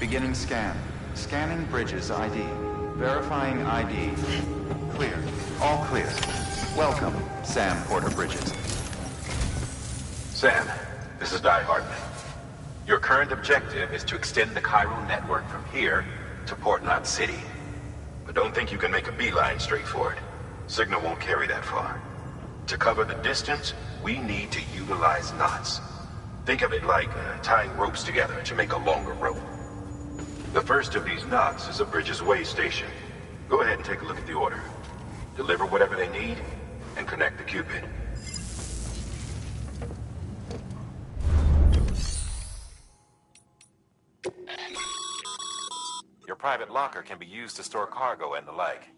Beginning scan. Scanning bridges ID. Verifying ID. Clear. All clear. Welcome, Sam Porter Bridges. Sam, this is Di Hartman. Your current objective is to extend the chiral network from here to Port Knot City. But don't think you can make a beeline straight for it. Signal won't carry that far. To cover the distance, we need to utilize knots. Think of it like tying ropes together to make a longer rope. The first of these knots is a Bridges Way station. Go ahead and take a look at the order. Deliver whatever they need, and connect the Cupid. Your private locker can be used to store cargo and the like.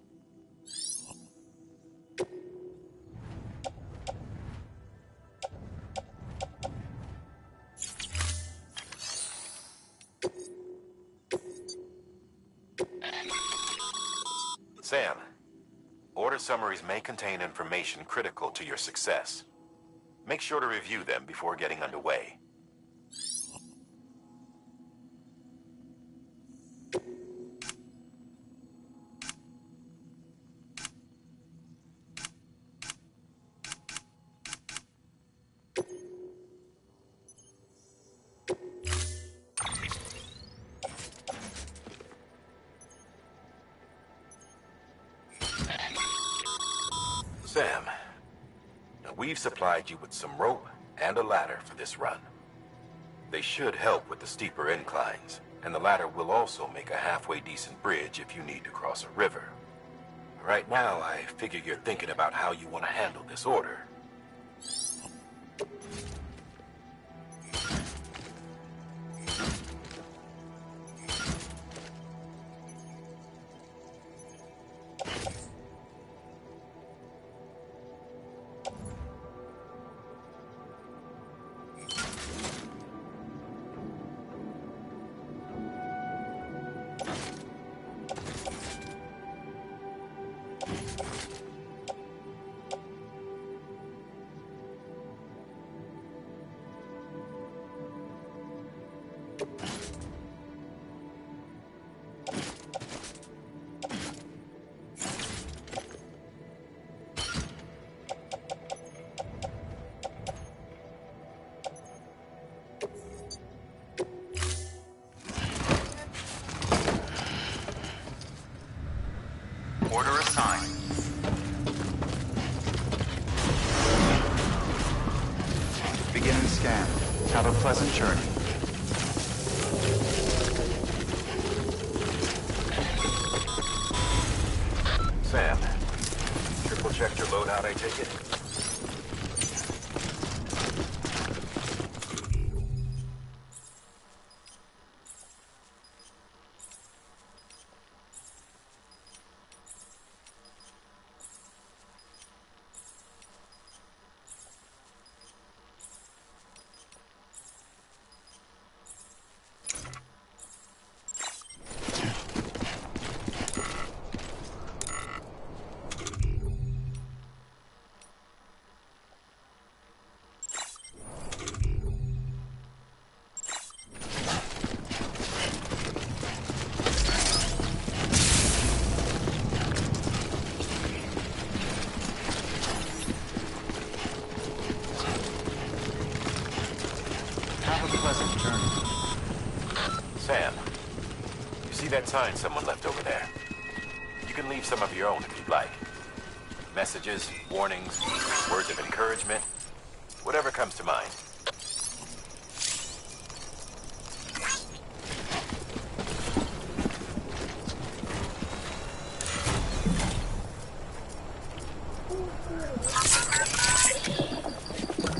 Sam, order summaries may contain information critical to your success. Make sure to review them before getting underway. Sam, we've supplied you with some rope and a ladder for this run. They should help with the steeper inclines, and the ladder will also make a halfway decent bridge if you need to cross a river. Right now, I figure you're thinking about how you want to handle this order. Order assigned. Beginning scan. Have a pleasant journey. Sam, triple checked your loadout, I take it? Sam, you see that sign someone left over there? You can leave some of your own if you'd like. Messages, warnings, words of encouragement, whatever comes to mind.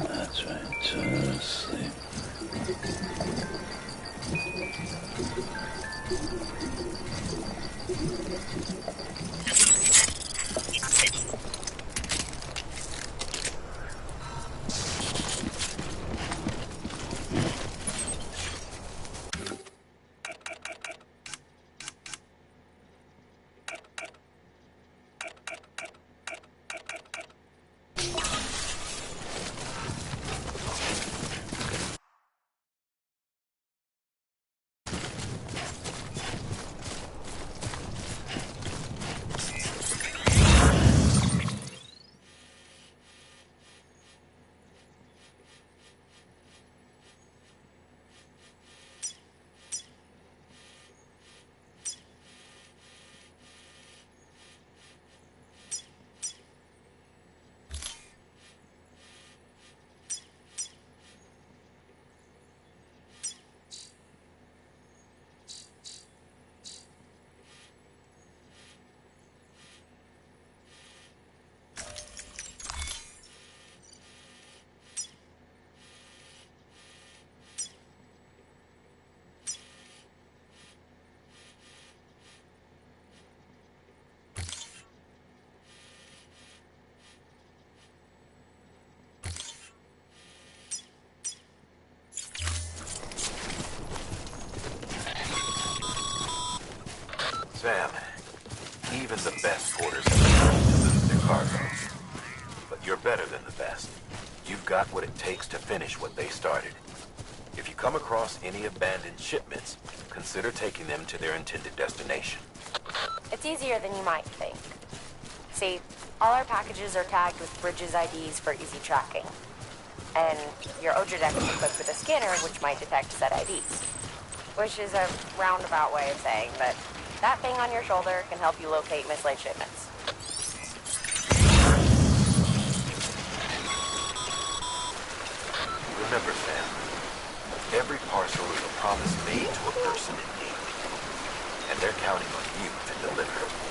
That's right, just sleep. Sam, even the best porters have been known to lose their cargo. But you're better than the best. You've got what it takes to finish what they started. If you come across any abandoned shipments, consider taking them to their intended destination. It's easier than you might think. See, all our packages are tagged with Bridges IDs for easy tracking. And your Odra deck is equipped with a scanner which might detect said IDs. Which is a roundabout way of saying that that thing on your shoulder can help you locate mislaid shipments. Remember, Sam, every parcel is a promise made to a person in need. And they're counting on you to deliver.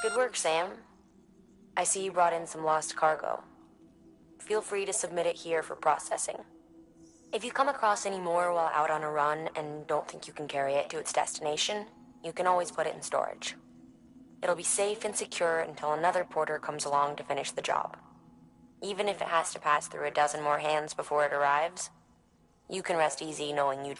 Good work, Sam. I see you brought in some lost cargo. Feel free to submit it here for processing. If you come across any more while out on a run and don't think you can carry it to its destination, you can always put it in storage. It'll be safe and secure until another porter comes along to finish the job. Even if it has to pass through a dozen more hands before it arrives, you can rest easy knowing you...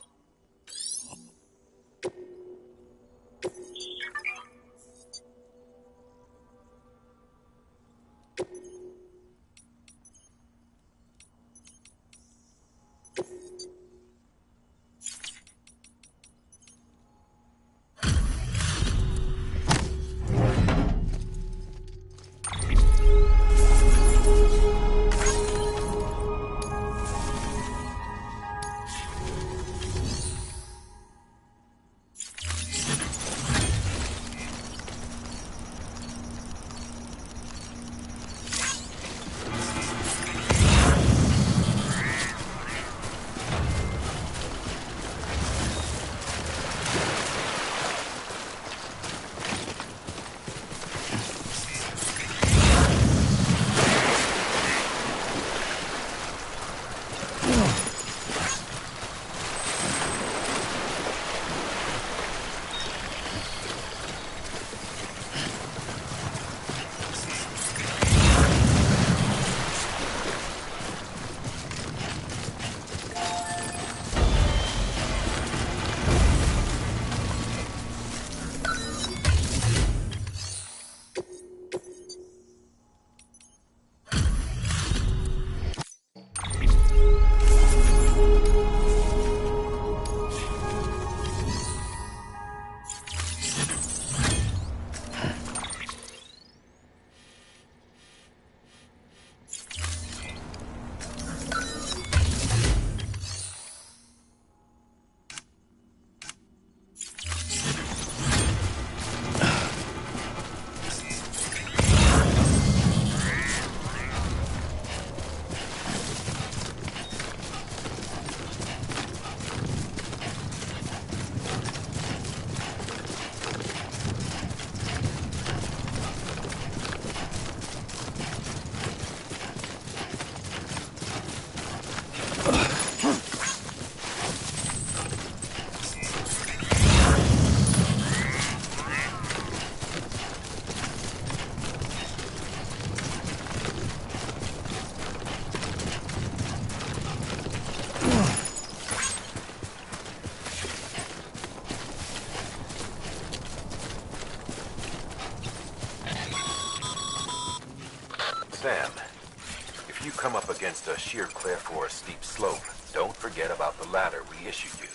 against a sheer cliff or a steep slope, don't forget about the ladder we issued you.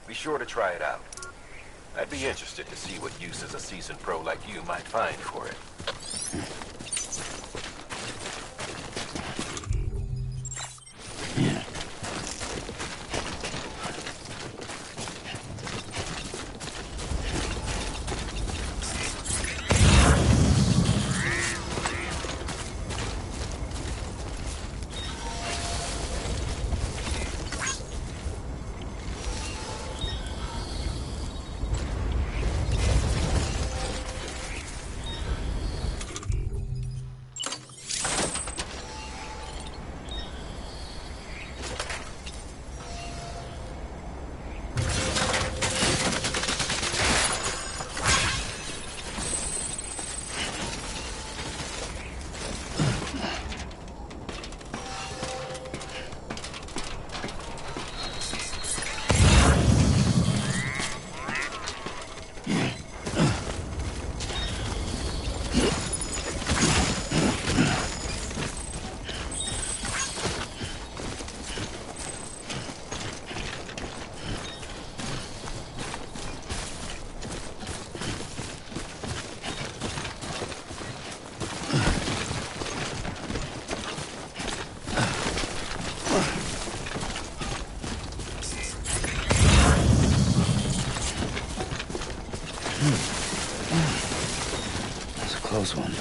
Be sure to try it out. I'd be interested to see what uses a seasoned pro like you might find for it. That's a close one.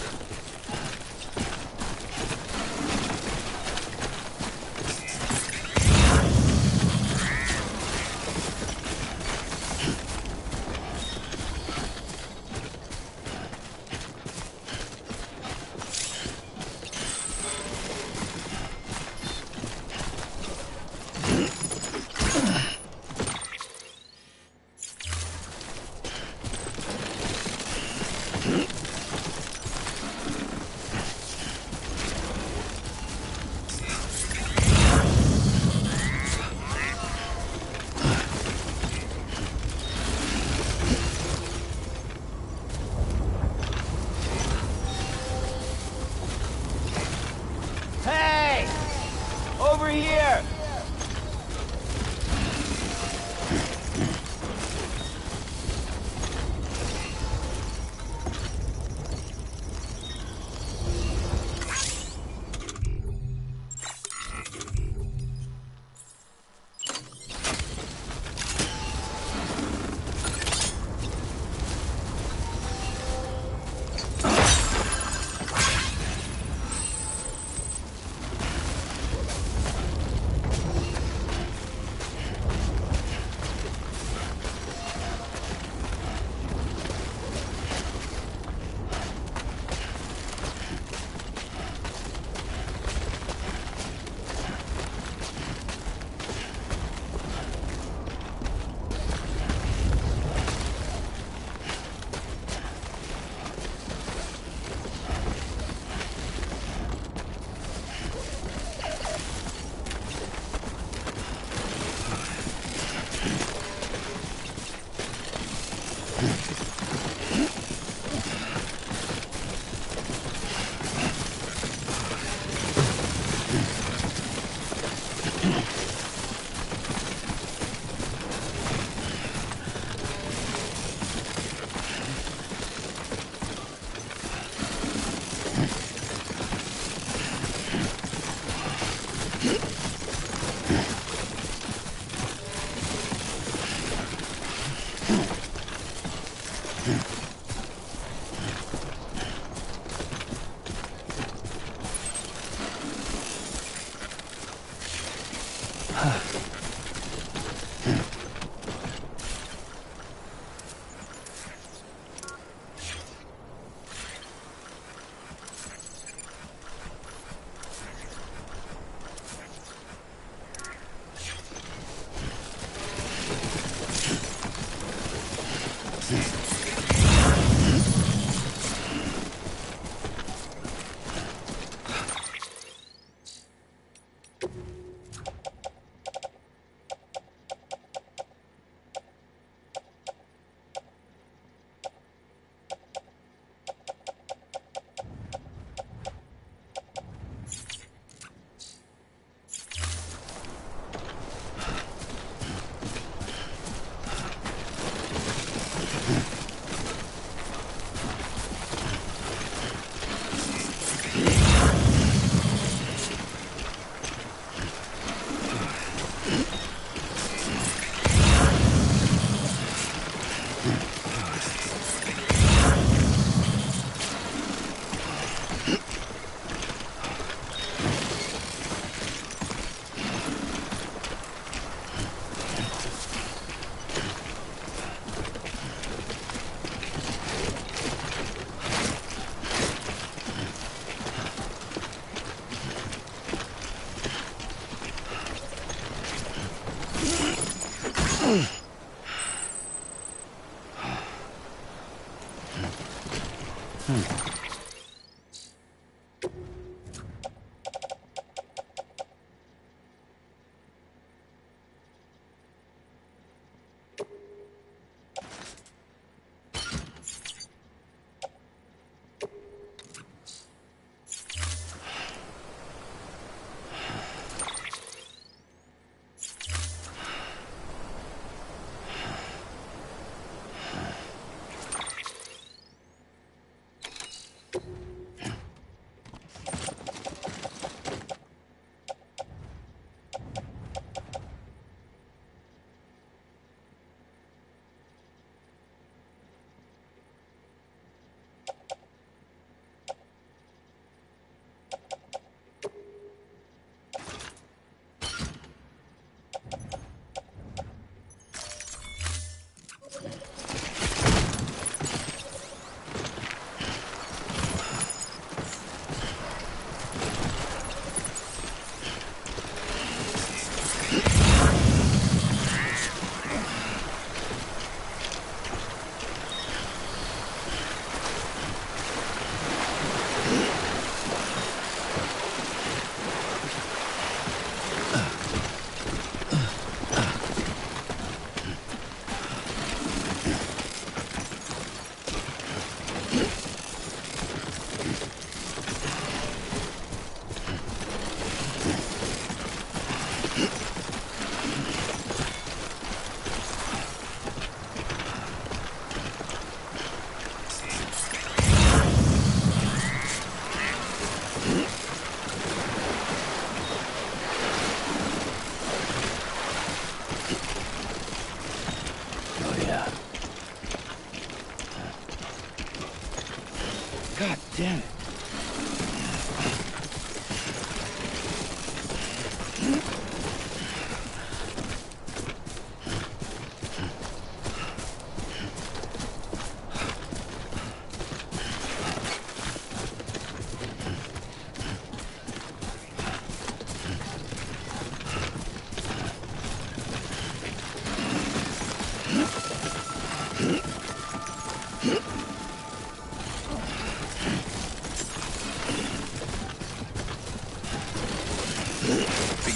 Hey! Over here!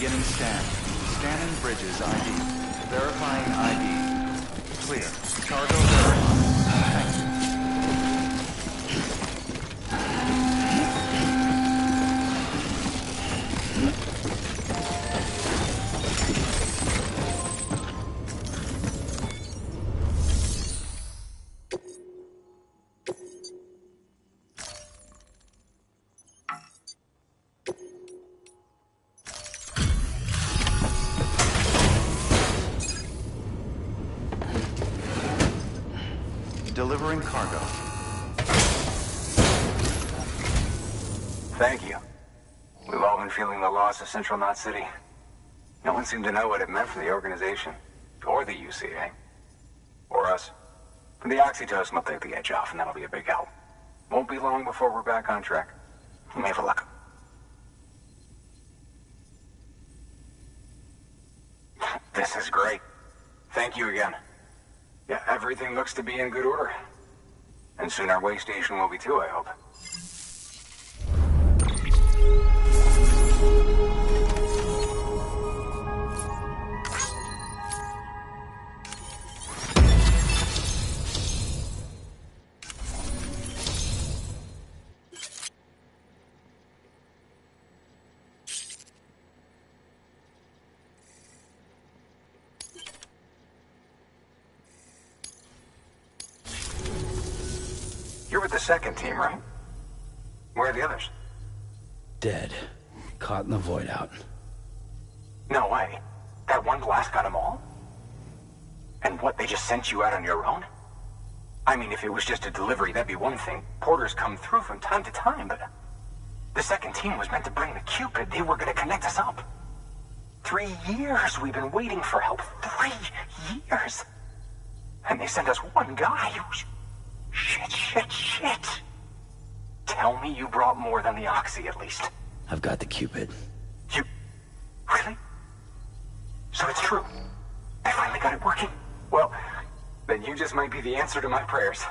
Beginning scan. Scanning bridges ID. Verifying ID. Clear. Cargo verified. Thank you. Delivering cargo. Thank you. We've all been feeling the loss of Central Knot City. No one seemed to know what it meant for the organization. Or the UCA. Or us. The oxytocin will take the edge off, and that'll be a big help. Won't be long before we're back on track. We may have luck. This is great. Thank you again. Yeah, everything looks to be in good order. And soon our way station will be too, I hope. You're with the second team, right? Where are the others? Dead. Caught in the void out. No way. That one blast got them all? And what, they just sent you out on your own? I mean, if it was just a delivery, that'd be one thing. Porters come through from time to time, but... The second team was meant to bring the Cupid. They were gonna connect us up. 3 years we've been waiting for help. 3 years! And they sent us one guy. Shit. Tell me you brought more than the Oxy, at least. I've got the Cupid. You... Really? So it's true. I finally got it working. Well, then you just might be the answer to my prayers.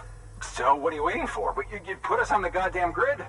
So what are you waiting for? You put us on the goddamn grid.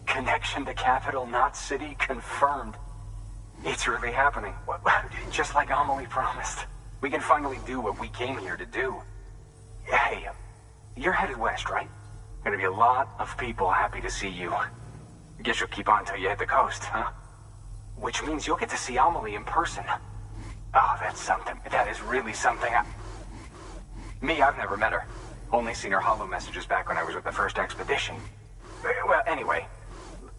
Connection to Capital Knot City confirmed. It's really happening. Just like Amelie promised. We can finally do what we came here to do. Hey, you're headed west, right? Gonna be a lot of people happy to see you. Guess you'll keep on till you hit the coast, huh? Which means you'll get to see Amelie in person. Oh, that's something. That is really something. I've never met her. Only seen her holo messages back when I was with the first expedition. Well, anyway,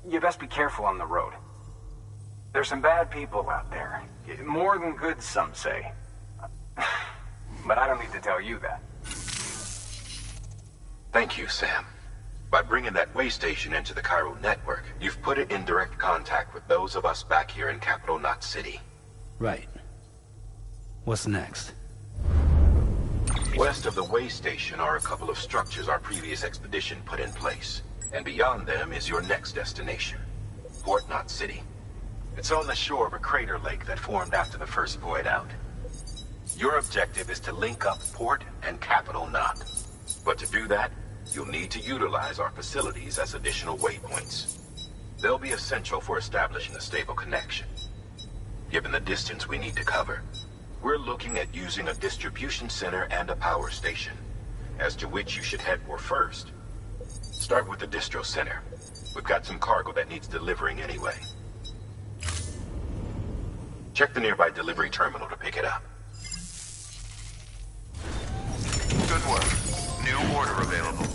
you best be careful on the road. There's some bad people out there. More than good, some say. But I don't need to tell you that. Thank you, Sam. By bringing that way station into the Cairo network, you've put it in direct contact with those of us back here in Capital Knot City. Right. What's next? West of the way station are a couple of structures our previous expedition put in place. And beyond them is your next destination, Port Knot City. It's on the shore of a crater lake that formed after the first void out. Your objective is to link up Port and Capital Knot. But to do that, you'll need to utilize our facilities as additional waypoints. They'll be essential for establishing a stable connection. Given the distance we need to cover, we're looking at using a distribution center and a power station, as to which you should head for first. Start with the distro center. We've got some cargo that needs delivering anyway. Check the nearby delivery terminal to pick it up. Good work. New order available.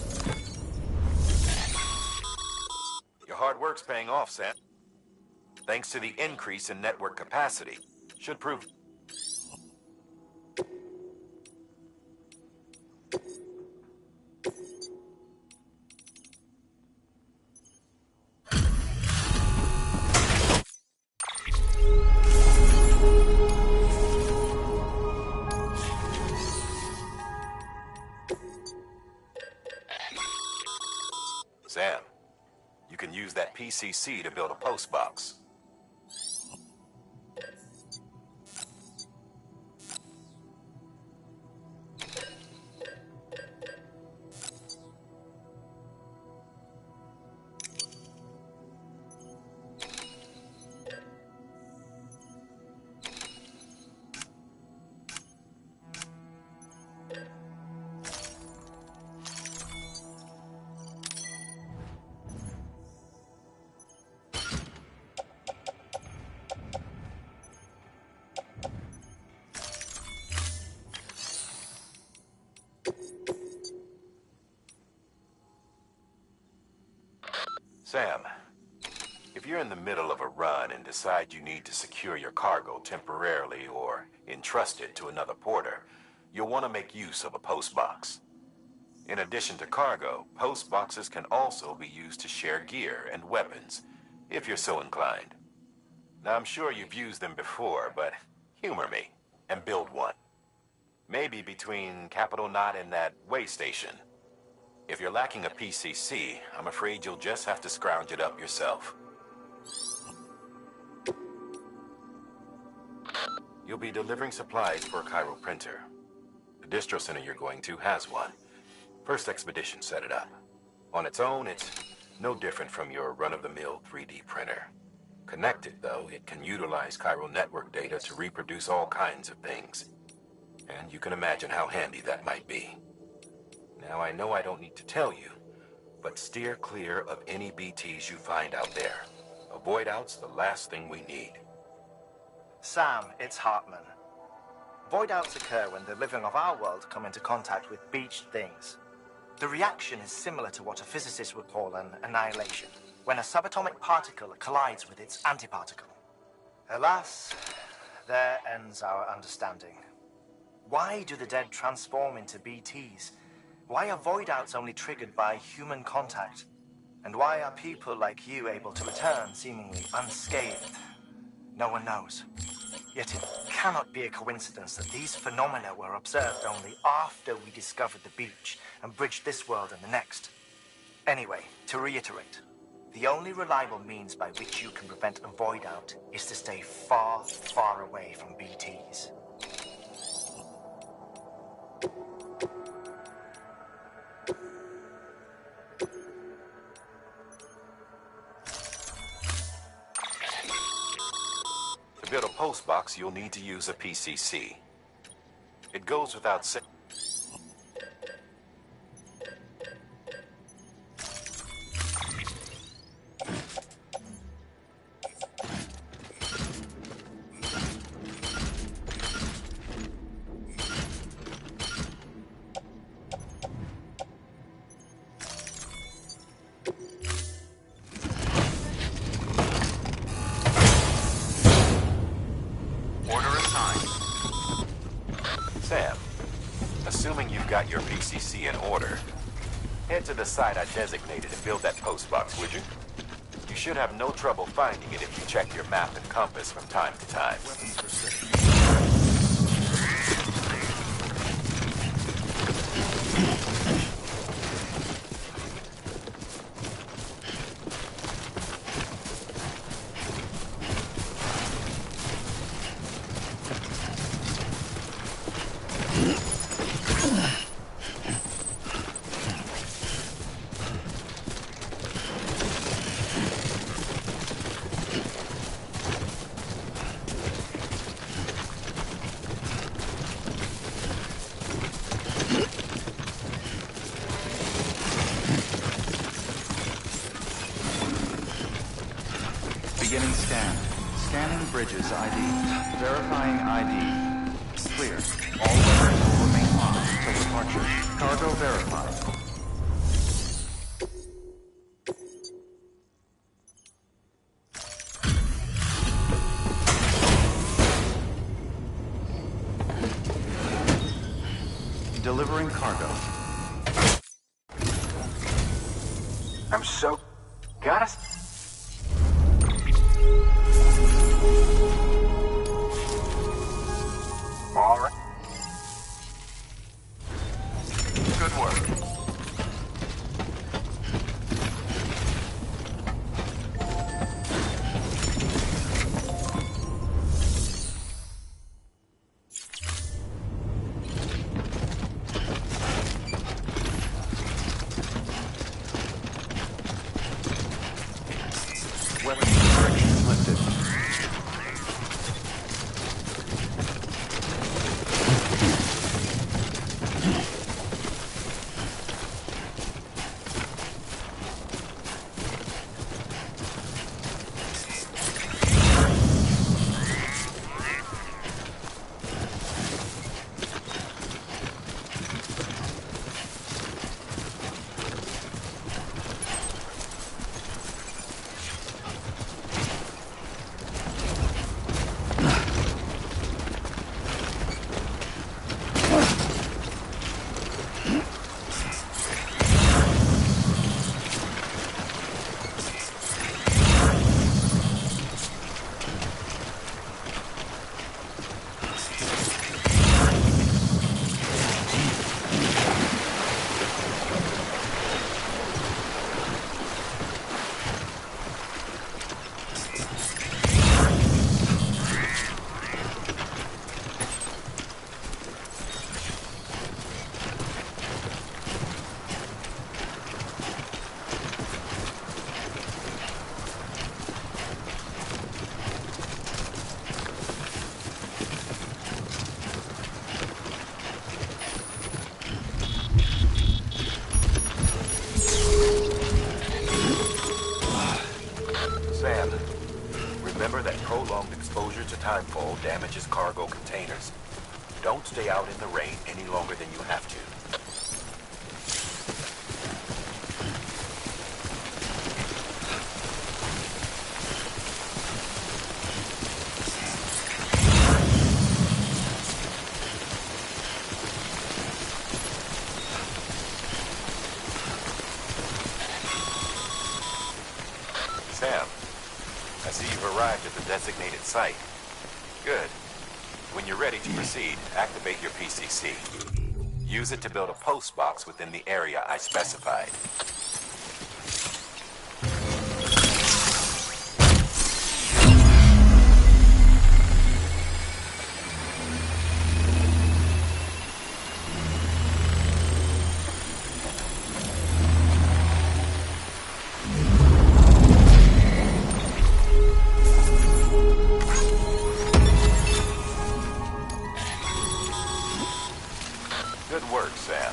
Your hard work's paying off, Sam. Thanks to the increase in network capacity. Should prove... Sam, you can use that PCC to build a post box. Sam, if you're in the middle of a run and decide you need to secure your cargo temporarily or entrust it to another porter, you'll want to make use of a post box. In addition to cargo, post boxes can also be used to share gear and weapons, if you're so inclined. Now, I'm sure you've used them before, but humor me and build one. Maybe between Capital Knot and that way station. If you're lacking a PCC, I'm afraid you'll just have to scrounge it up yourself. You'll be delivering supplies for a Cairo printer. The distro center you're going to has one. First expedition set it up. On its own, it's no different from your run-of-the-mill 3D printer. Connected, though, it can utilize Cairo network data to reproduce all kinds of things. And you can imagine how handy that might be. Now, I know I don't need to tell you, but steer clear of any BTs you find out there. Avoid out's the last thing we need. Sam, it's Hartman. Void outs occur when the living of our world come into contact with beached things. The reaction is similar to what a physicist would call an annihilation, when a subatomic particle collides with its antiparticle. Alas, there ends our understanding. Why do the dead transform into BTs? Why are void outs only triggered by human contact? And why are people like you able to return seemingly unscathed? No one knows. Yet it cannot be a coincidence that these phenomena were observed only after we discovered the beach and bridged this world and the next. Anyway, to reiterate, the only reliable means by which you can prevent a void out is to stay far, far away from BTs. To build a post box, you'll need to use a PCC. It goes without saying. Sam, assuming you've got your PCC in order, head to the site I designated and build that post box, would you? You should have no trouble finding it if you check your map and compass from time to time. Beginning scan. Scanning bridges ID. Verifying ID. Clear. All levers will remain on until departure. Cargo verified. delivering cargo. I'm so... Got us... All right. Good work. Weapons restrictions lifted. Sam, remember that prolonged exposure to timefall damages cargo containers. Don't stay out in the rain any longer than you have to. Sam, I see you've arrived at the designated site. Good. When you're ready to proceed, activate your PCC. Use it to build a post box within the area I specified. Good work, Sam.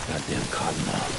Goddamn cottonmouth.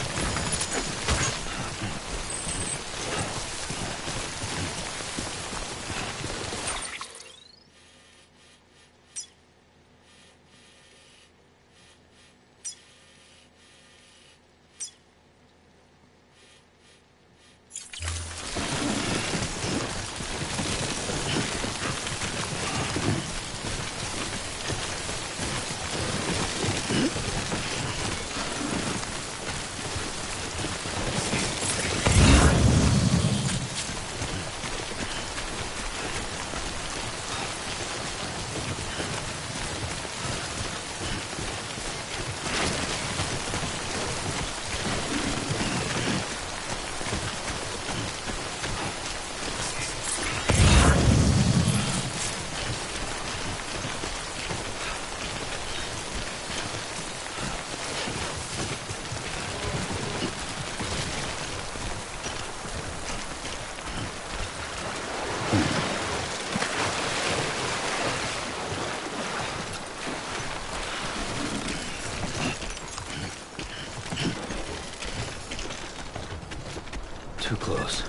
Too close.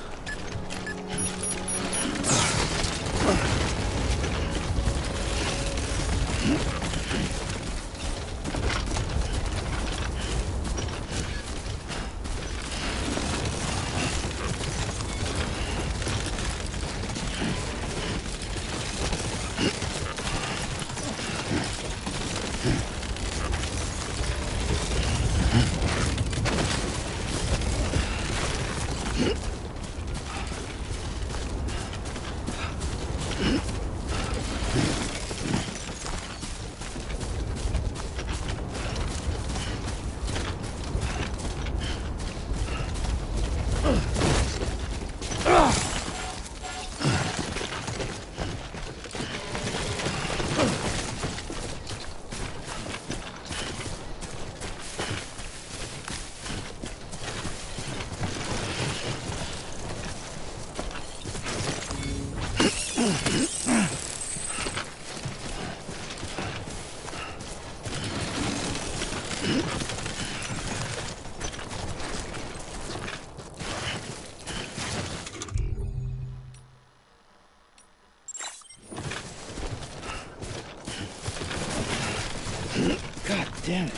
Damn it.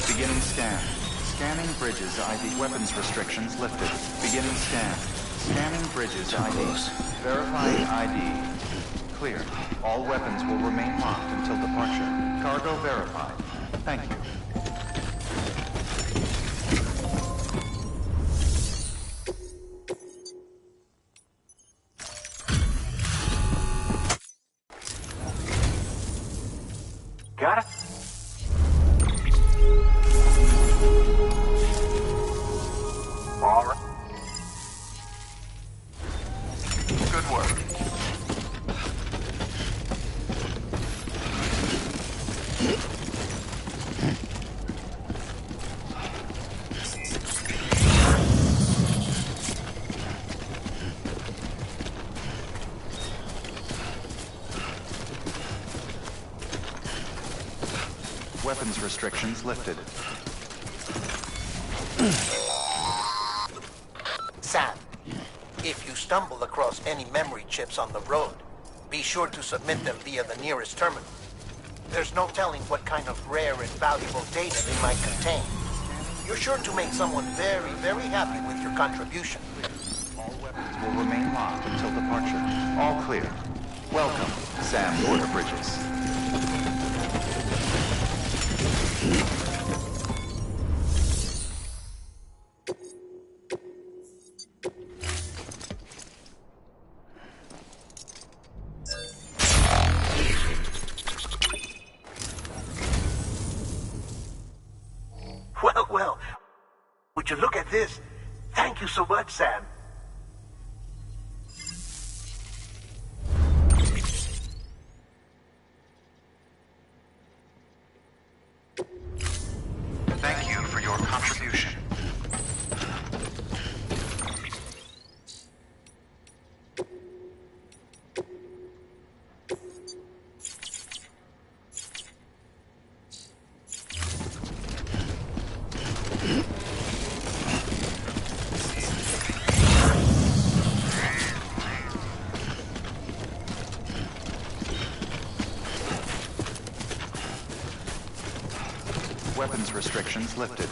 Beginning scan. Scanning bridges ID. Weapons restrictions lifted. Beginning scan. Scanning bridges ID. Close. Verifying ID. Clear. All weapons will remain locked until departure. Cargo verified. Thank you. Got it? All right. Good work. Weapons restrictions lifted. Sam, if you stumble across any memory chips on the road, be sure to submit them via the nearest terminal. There's no telling what kind of rare and valuable data they might contain. You're sure to make someone very, very happy with your contribution. All weapons will remain locked until departure. All clear. Welcome, Sam Border Bridges. Well, well, would you look at this? Thank you so much, Sam. Thank you for your contribution. Weapons restrictions lifted.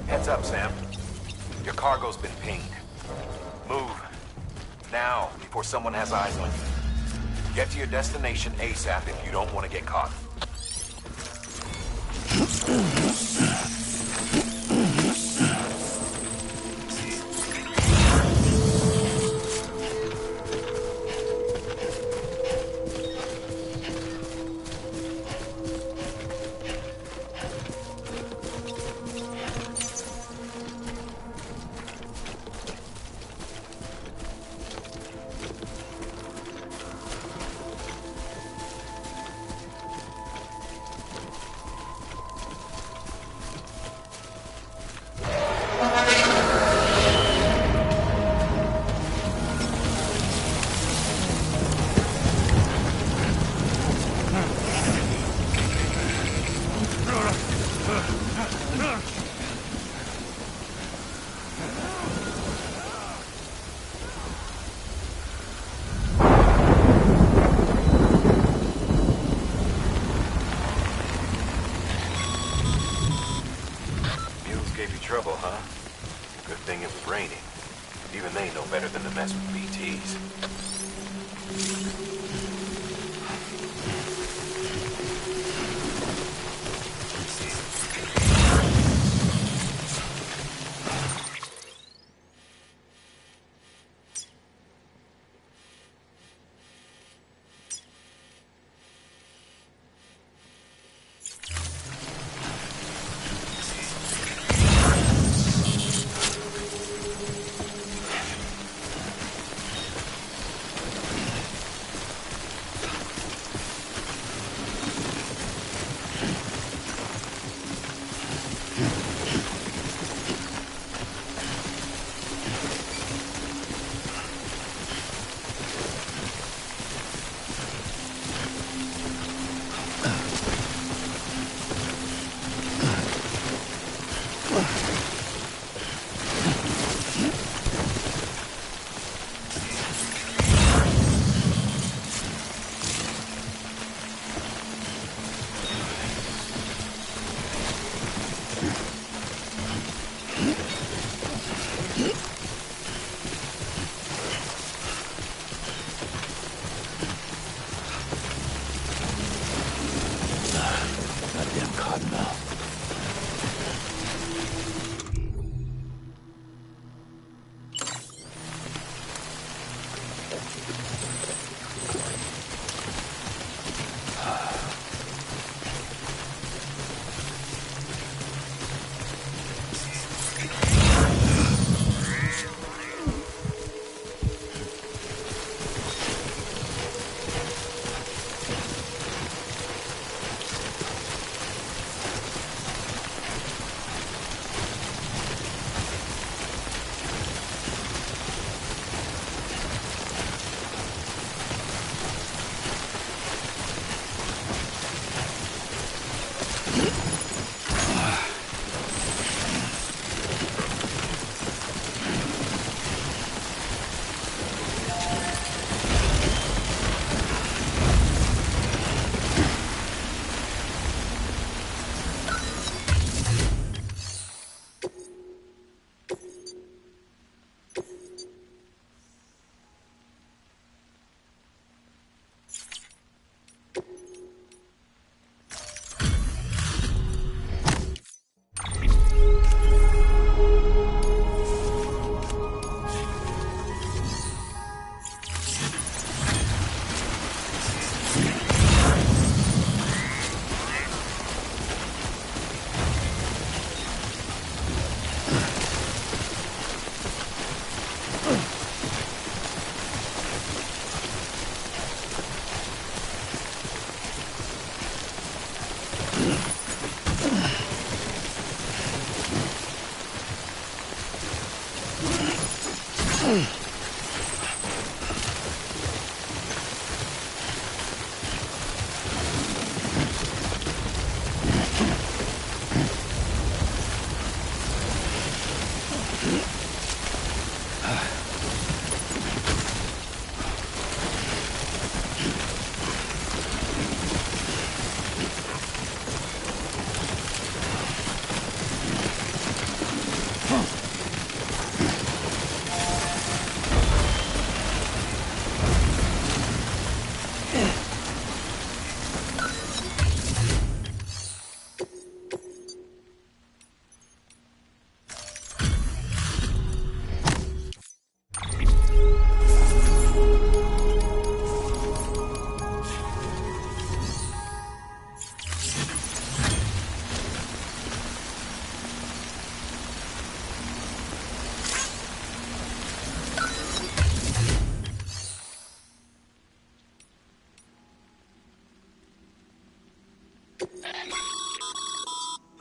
Heads up, Sam. Your cargo's been pinged. Move. Now, before someone has eyes on you. Get to your destination ASAP if you don't want to get caught. Mules gave you trouble, huh? Good thing it was raining. Even they know better than to mess with BTs. Goddamn cottonmouth.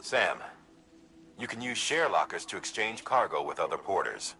Sam, you can use share lockers to exchange cargo with other porters.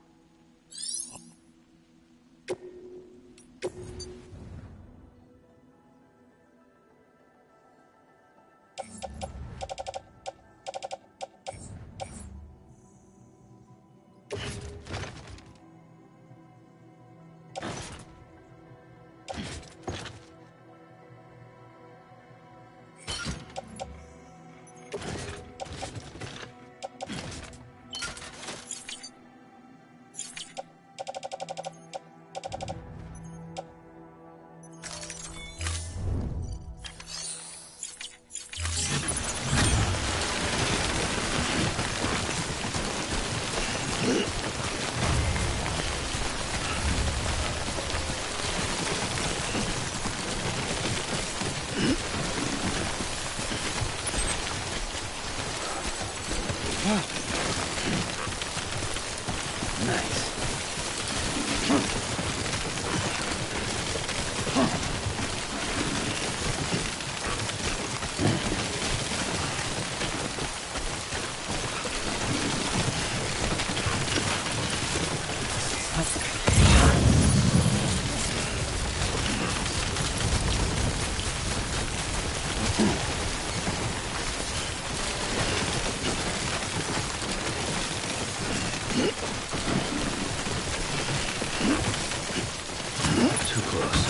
Too close.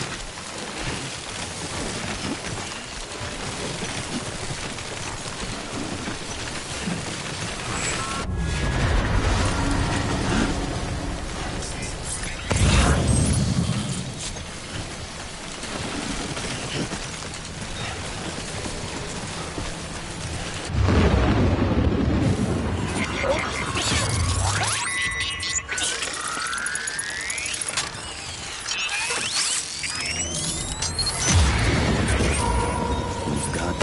We've got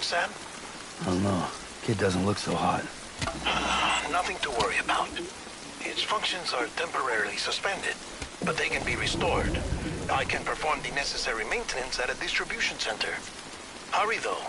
Sam? I don't know. Kid doesn't look so hot. Nothing to worry about. Its functions are temporarily suspended, but they can be restored. I can perform the necessary maintenance at a distribution center. Hurry, though.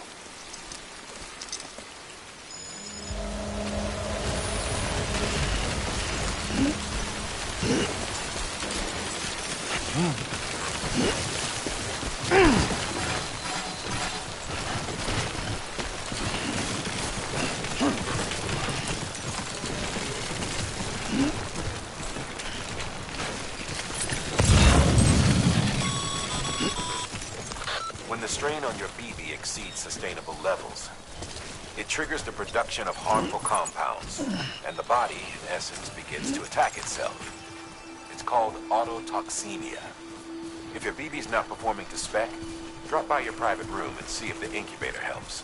strain on your BB exceeds sustainable levels. It triggers the production of harmful compounds, and the body, in essence, begins to attack itself. It's called autotoxemia. If your BB's not performing to spec, drop by your private room and see if the incubator helps.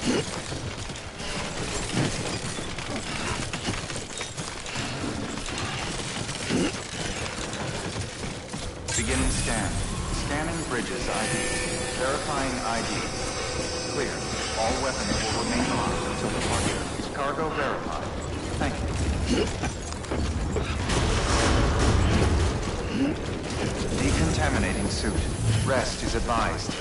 Beginning scan. Scanning bridges ID. Verifying ID. Clear. All weapons will remain locked until departure. Cargo verified. Thank you. Decontaminating suit. Rest is advised.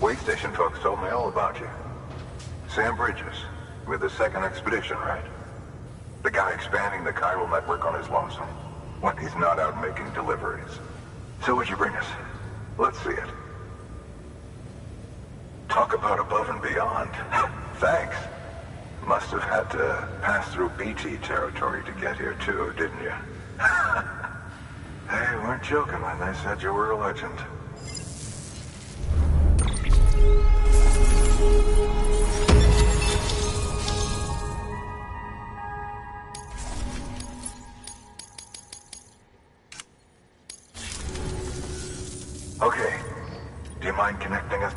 Way station folks told me all about you. Sam Bridges, with the second expedition, right? The guy expanding the chiral network on his lonesome, when he's not out making deliveries. So what'd you bring us? Let's see it. Talk about above and beyond. Thanks. Must have had to pass through BT territory to get here too, didn't you? They weren't joking when they said you were a legend. Okay. Do you mind connecting us?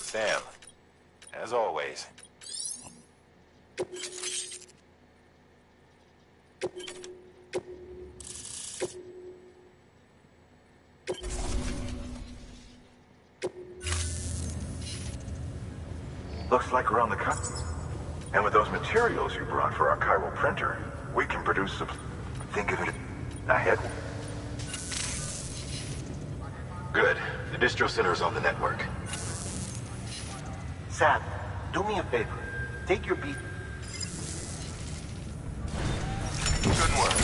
Sam, as always. Looks like we're on the cusp. And with those materials you brought for our chiral printer, we can produce some... Think of it ahead. Good. The distro center's on the network. Sam, do me a favor. Take your beat. Good work.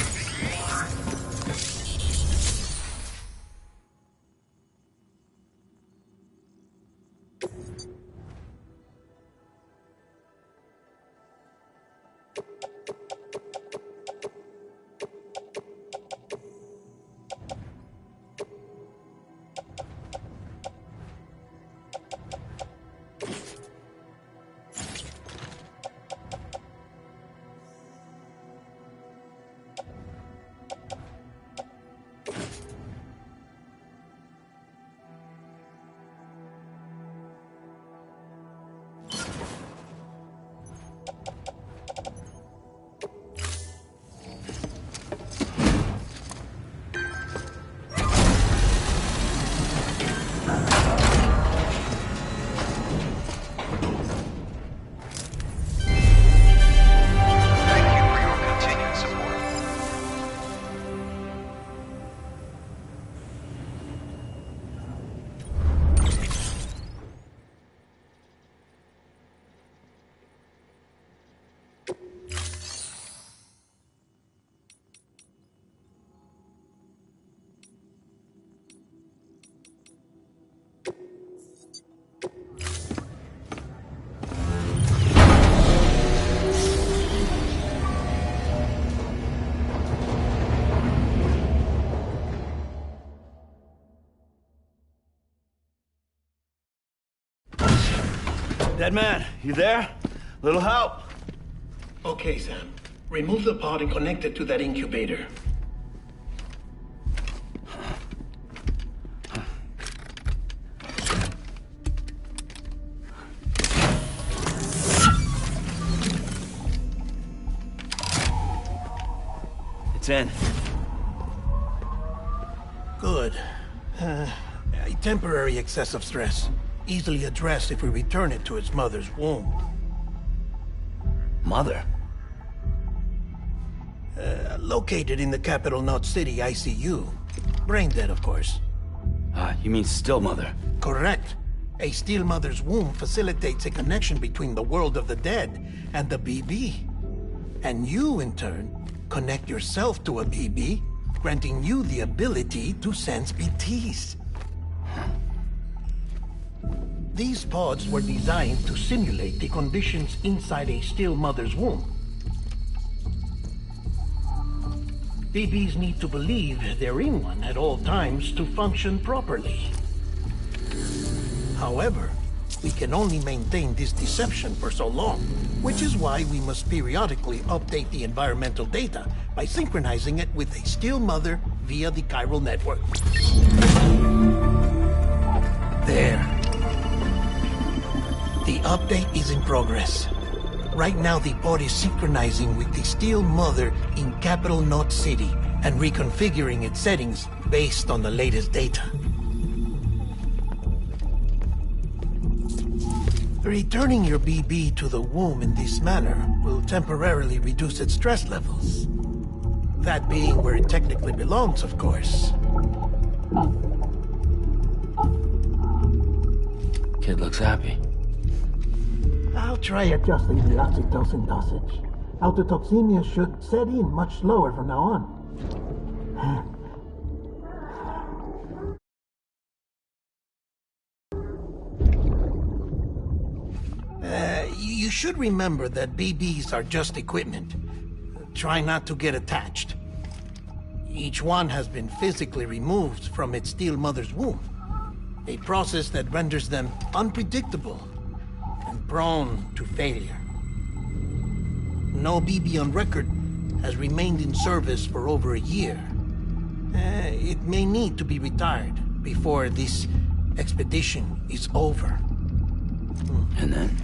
Dead man, you there? Little help? Okay, Sam. Remove the pod and connect it to that incubator. It's in. Good. A temporary excessive stress. Easily addressed if we return it to its mother's womb. Mother? Located in the capital Knot City ICU. Brain dead, of course. You mean still mother? Correct. A still mother's womb facilitates a connection between the world of the dead and the BB. And you, in turn, connect yourself to a BB, granting you the ability to sense BTs. These pods were designed to simulate the conditions inside a still mother's womb. BBs need to believe they're in one at all times to function properly. However, we can only maintain this deception for so long, which is why we must periodically update the environmental data by synchronizing it with a still mother via the chiral network. There. The update is in progress. Right now, the pod is synchronizing with the still mother in capital Knot City and reconfiguring its settings based on the latest data. Returning your BB to the womb in this manner will temporarily reduce its stress levels. That being where it technically belongs, of course. Kid looks happy. I'll try adjusting the oxytocin dosage. Autotoxemia should set in much slower from now on. You should remember that BBs are just equipment. Try not to get attached. Each one has been physically removed from its still mother's womb. A process that renders them unpredictable and prone to failure. No BB on record has remained in service for over a year. It may need to be retired before this expedition is over. And then?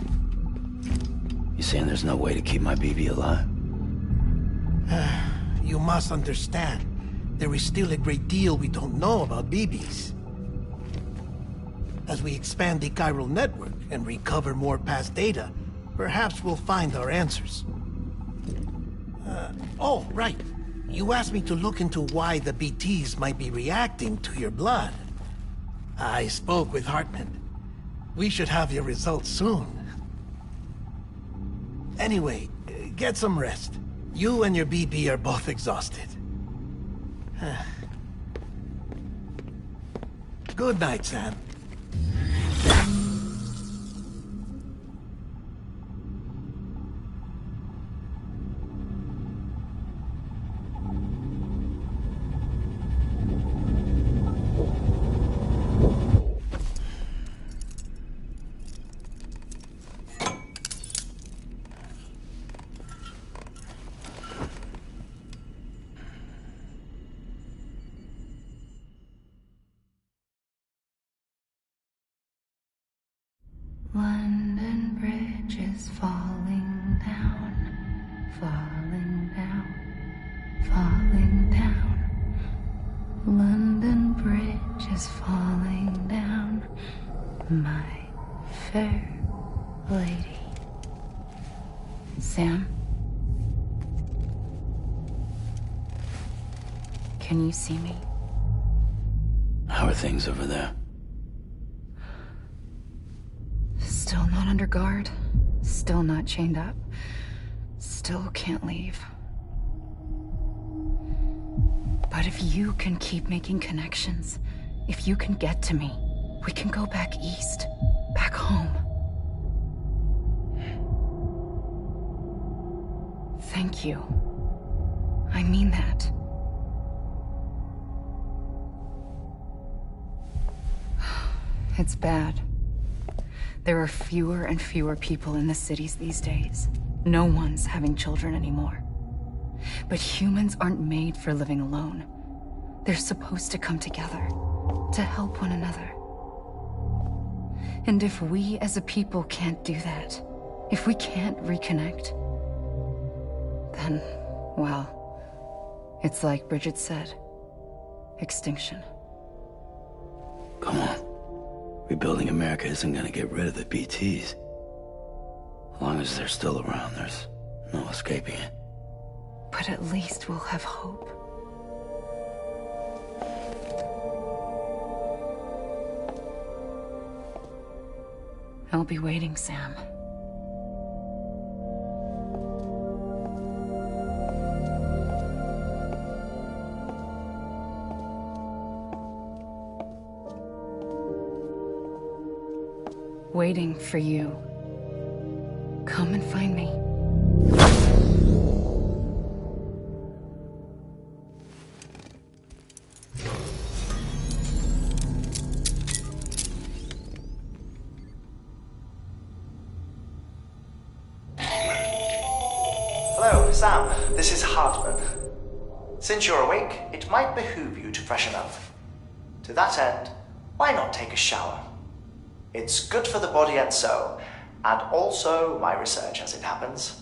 You saying there's no way to keep my BB alive? You must understand, there is still a great deal we don't know about BBs. As we expand the chiral network and recover more past data, perhaps we'll find our answers. Oh, right. You asked me to look into why the BTs might be reacting to your blood. I spoke with Hartman. We should have your results soon. Anyway, get some rest. You and your BB are both exhausted. Good night, Sam. London Bridge is falling down, falling down, falling down. London Bridge is falling down, my fair lady. Sam? Can you see me? How are things over there? Still not under guard. Still not chained up. Still can't leave. But if you can keep making connections, if you can get to me, we can go back east. Back home. Thank you. I mean that. It's bad. There are fewer and fewer people in the cities these days. No one's having children anymore. But humans aren't made for living alone. They're supposed to come together, to help one another. And if we as a people can't do that, if we can't reconnect, then, well, it's like Bridget said, extinction. come on. Rebuilding America isn't gonna get rid of the BTs. As long as they're still around, there's no escaping it. But at least we'll have hope. I'll be waiting, Sam. Waiting for you. Come and find me. Hello, Sam. This is Hartman. Since you're awake, it might behoove you to freshen up. To that end, why not take a shower? It's good for the body and soul, and also my research as it happens.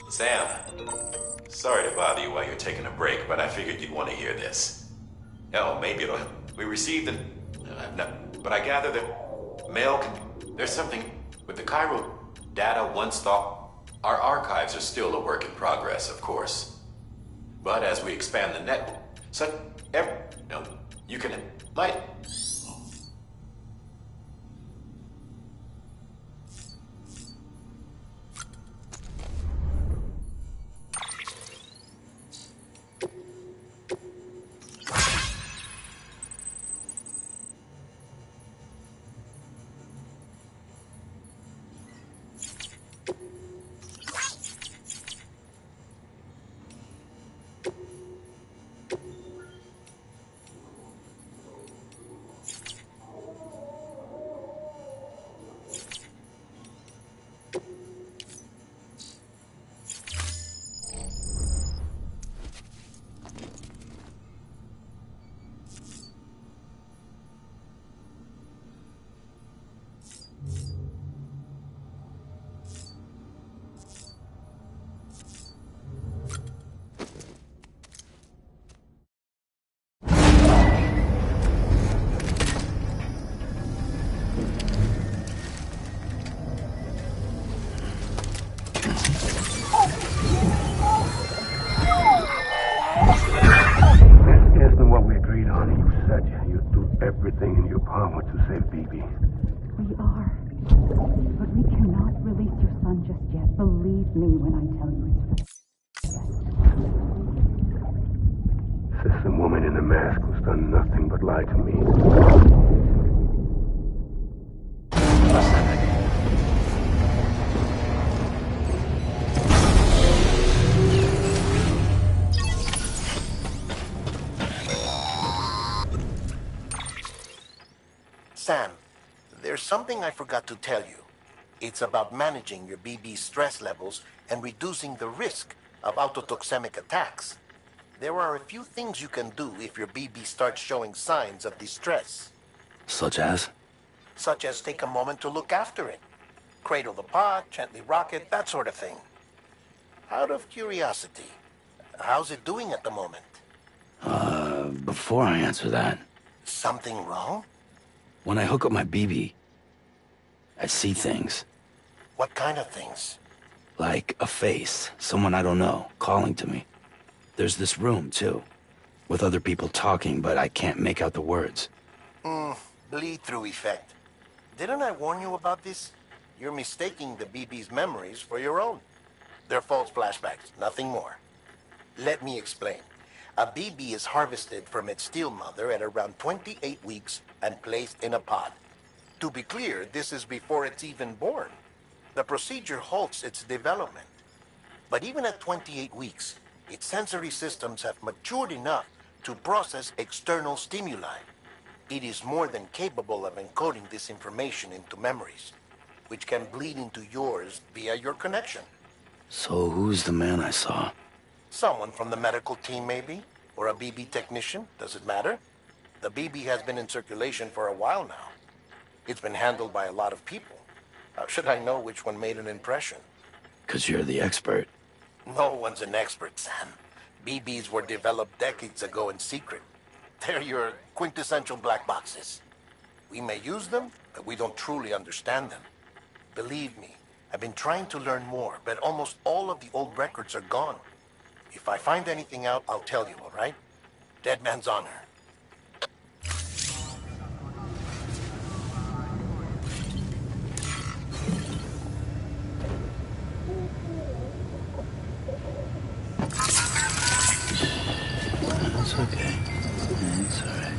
Sam, sorry to bother you while you're taking a break, but I figured you'd want to hear this. Hell, maybe it'll help. We received an... no, but I gather that mail can... There's something with the Cairo data once thought... Our archives are still a work in progress, of course. But as we expand the network... No, you can... Might... everything in your power to save BB. We are. But we cannot release your son just yet. Believe me when I tell you it's for... System woman in the mask who's done nothing but lie to me. Sam, there's something I forgot to tell you. It's about managing your BB stress levels and reducing the risk of autotoxemic attacks. There are a few things you can do if your BB starts showing signs of distress. Such as? Such as take a moment to look after it. Cradle the pot, gently rock it, that sort of thing. Out of curiosity, how's it doing at the moment? Before I answer that... Something wrong? When I hook up my BB, I see things. What kind of things? Like a face, someone I don't know, calling to me. There's this room, too, with other people talking, but I can't make out the words. Bleed-through effect. Didn't I warn you about this? You're mistaking the BB's memories for your own. They're false flashbacks, nothing more. Let me explain. A BB is harvested from its steel mother at around 28 weeks and placed in a pod. To be clear, this is before it's even born. The procedure halts its development. But even at 28 weeks, its sensory systems have matured enough to process external stimuli. It is more than capable of encoding this information into memories, which can bleed into yours via your connection. So who's the man I saw? Someone from the medical team, maybe? Or a BB technician? Does it matter? The BB has been in circulation for a while now. It's been handled by a lot of people. How should I know which one made an impression? 'Cause you're the expert. No one's an expert, Sam. BBs were developed decades ago in secret. They're your quintessential black boxes. We may use them, but we don't truly understand them. Believe me, I've been trying to learn more, but almost all of the old records are gone. If I find anything out, I'll tell you, all right? Dead man's honor. It's okay. It's all right.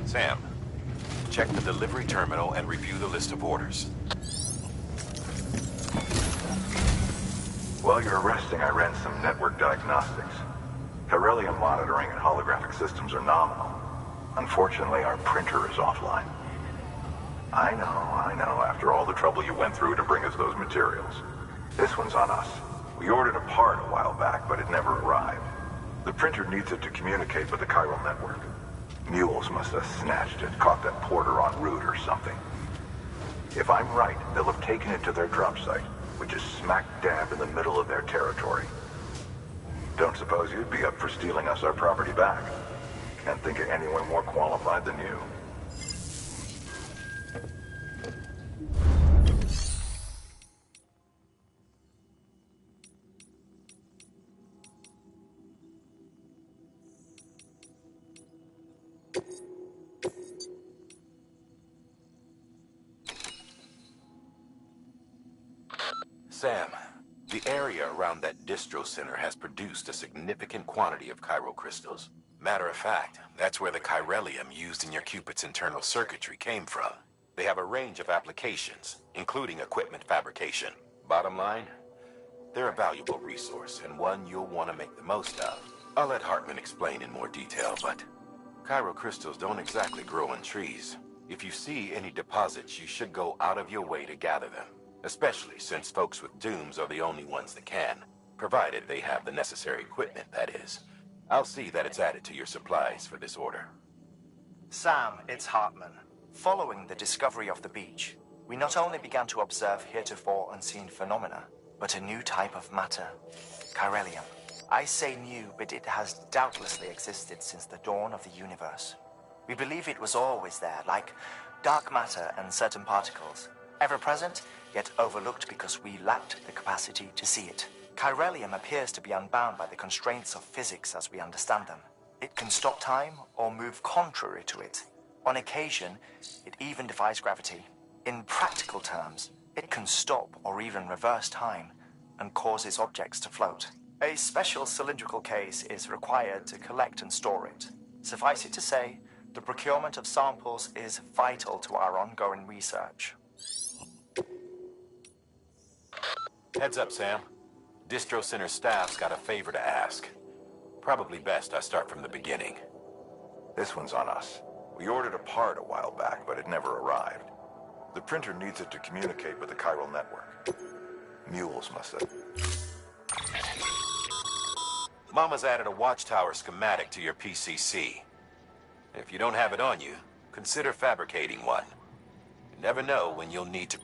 Sam, check the delivery terminal and review the list of orders. While you're resting, I ran some network diagnostics. Beryllium monitoring and holographic systems are nominal. Unfortunately, our printer is offline. I know, after all the trouble you went through to bring us those materials. This one's on us. We ordered a part a while back, but it never arrived. The printer needs it to communicate with the chiral network. Mules must have snatched it, caught that porter en route or something. If I'm right, they'll have taken it to their drop site, which is smack dab in the middle of their territory. Don't suppose you'd be up for stealing us our property back? Can't think of anyone more qualified than you. Sam, the area around that distro center has produced a significant quantity of chiral crystals. Matter of fact, that's where the chiralium used in your Cupid's internal circuitry came from. They have a range of applications, including equipment fabrication. Bottom line, they're a valuable resource and one you'll want to make the most of. I'll let Hartman explain in more detail, but chiral crystals don't exactly grow on trees. If you see any deposits, you should go out of your way to gather them. Especially since folks with dooms are the only ones that can. Provided they have the necessary equipment, that is. I'll see that it's added to your supplies for this order. Sam, it's Hartman. Following the discovery of the beach, we not only began to observe heretofore unseen phenomena, but a new type of matter, chiralium. I say new, but it has doubtlessly existed since the dawn of the universe. We believe it was always there, like dark matter and certain particles. Ever present, yet overlooked because we lacked the capacity to see it. Chiralium appears to be unbound by the constraints of physics as we understand them. It can stop time or move contrary to it. On occasion, it even defies gravity. In practical terms, it can stop or even reverse time and causes objects to float. A special cylindrical case is required to collect and store it. Suffice it to say, the procurement of samples is vital to our ongoing research. Heads up, Sam. Distro Center staff's got a favor to ask. Probably best I start from the beginning. This one's on us. We ordered a part a while back, but it never arrived. The printer needs it to communicate with the chiral network. Mules must have... Mama's added a watchtower schematic to your PCC. If you don't have it on you, consider fabricating one. You never know when you'll need to...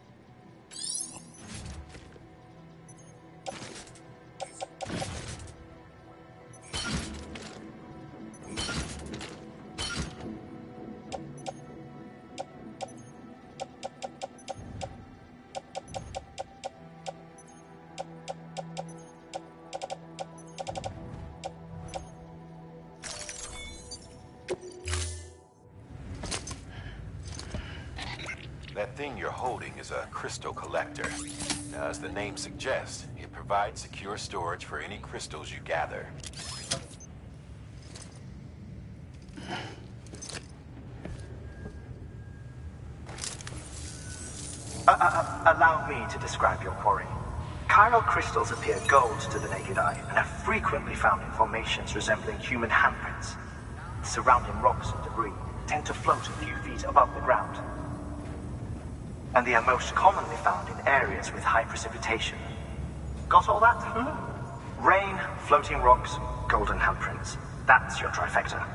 That thing you're holding is a crystal collector. Now, as the name suggests, it provides secure storage for any crystals you gather. Allow me to describe your quarry. Chiral crystals appear gold to the naked eye and are frequently found in formations resembling human handprints. Surrounding rocks and debris tend to float a few feet above the ground. And they are most commonly found in areas with high precipitation. Got all that? Rain, floating rocks, golden handprints. That's your trifecta.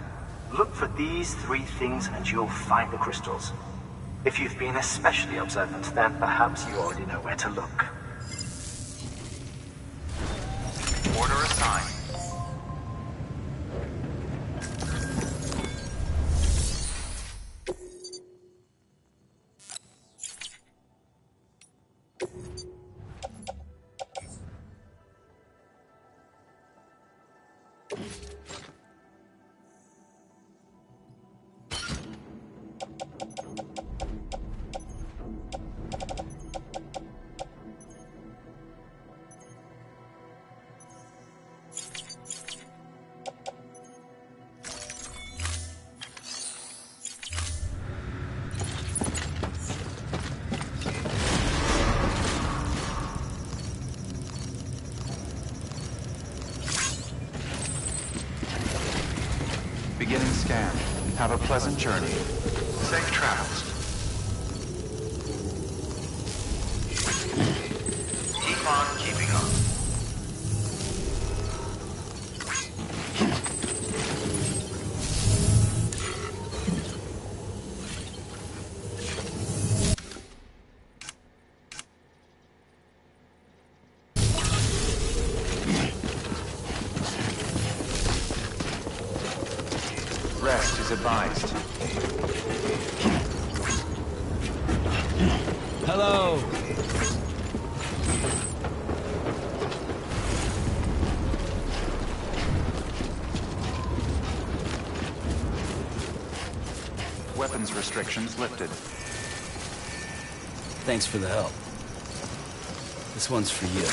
Look for these three things and you'll find the crystals. If you've been especially observant, then perhaps you already know where to look. Order assigned. Beginning scan. Have a pleasant journey. Safe travels. Keep on keeping on. Rest is advised. Hello. Weapons restrictions lifted. Thanks for the help. This one's for you.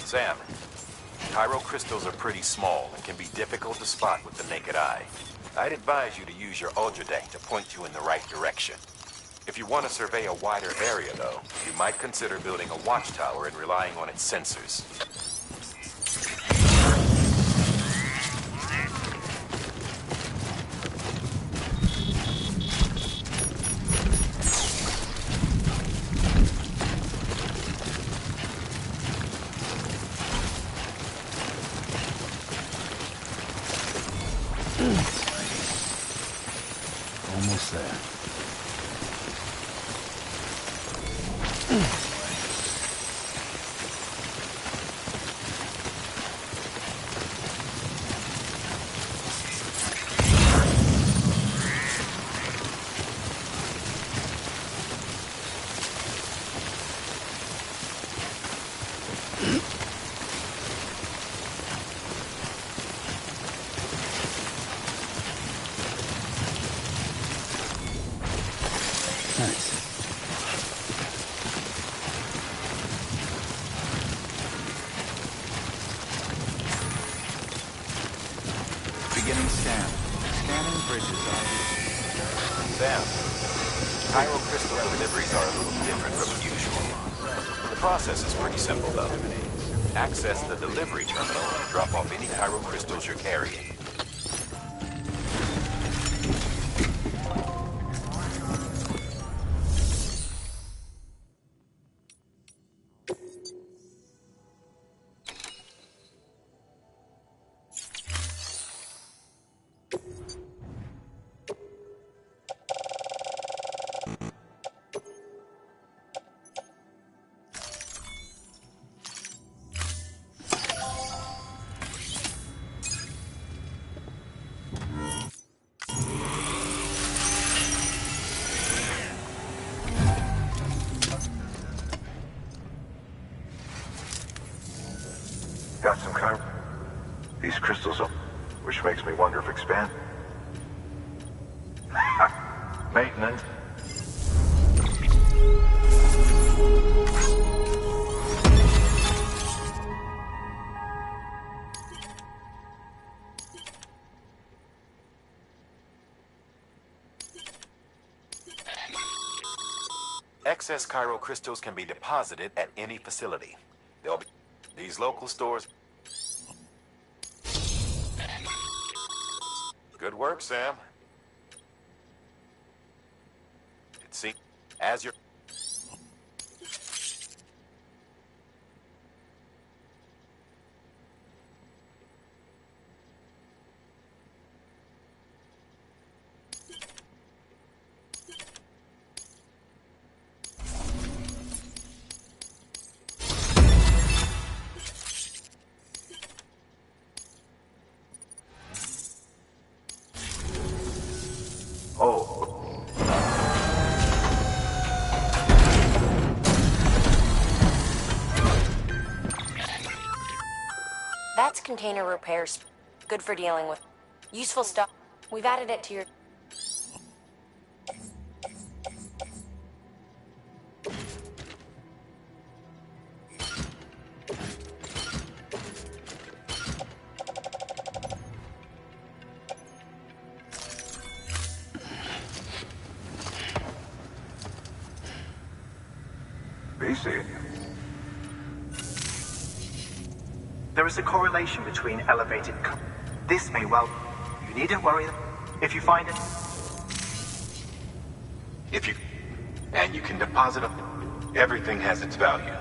Sam, chiral crystals are pretty small and can be difficult to spot with the naked eye. I'd advise you to use your ultradeck to point you in the right direction. If you want to survey a wider area, though, you might consider building a watchtower and relying on its sensors. Almost there. Nice. Beginning scan. Scanning bridges Sam, chiral crystal deliveries are a little different from usual. The process is pretty simple, though. Access the delivery terminal and drop off any chiral crystals you're carrying. These crystals are... which makes me wonder if expand... Maintenance. Excess Cairo crystals can be deposited at any facility. They'll be... These local stores... Good work, Sam. It seems... As you're... That's container repairs. Good for dealing with useful stuff. We've added it to your... BC. There is a correlation between elevated... This may well... You needn't worry if you find it. If you... And you can deposit them. Everything has its value.